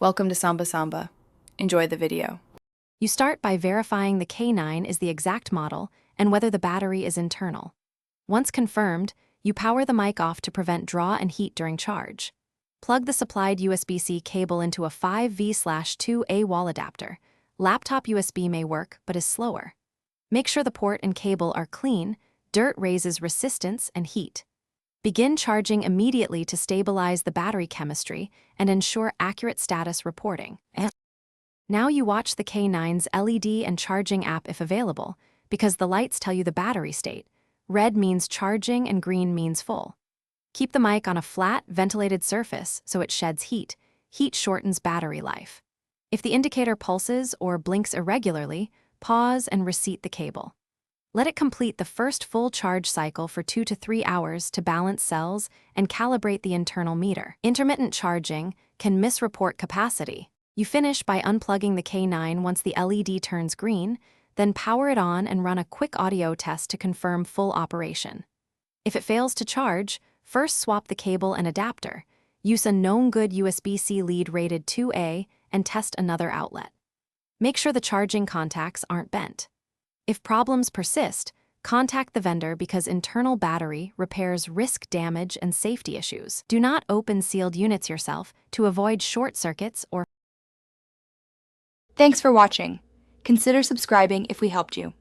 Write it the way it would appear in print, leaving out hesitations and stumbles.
Welcome to Samba Samba. Enjoy the video. You start by verifying the K9 is the exact model and whether the battery is internal. Once confirmed, you power the mic off to prevent draw and heat during charge. Plug the supplied USB-C cable into a 5V/2A wall adapter. Laptop USB may work, but is slower. Make sure the port and cable are clean. Dirt raises resistance and heat. Begin charging immediately to stabilize the battery chemistry and ensure accurate status reporting. Now you watch the K9's LED and charging app if available, because the lights tell you the battery state. Red means charging and green means full. Keep the mic on a flat, ventilated surface so it sheds heat. Heat shortens battery life. If the indicator pulses or blinks irregularly, pause and reseat the cable. Let it complete the first full charge cycle for 2 to 3 hours to balance cells and calibrate the internal meter. Intermittent charging can misreport capacity. You finish by unplugging the K9 once the LED turns green, then power it on and run a quick audio test to confirm full operation. If it fails to charge, first swap the cable and adapter. Use a known good USB-C lead rated 2A and test another outlet. Make sure the charging contacts aren't bent. If problems persist, contact the vendor because internal battery repairs risk damage and safety issues. Do not open sealed units yourself to avoid short circuits or. Thanks for watching. Consider subscribing if we helped you.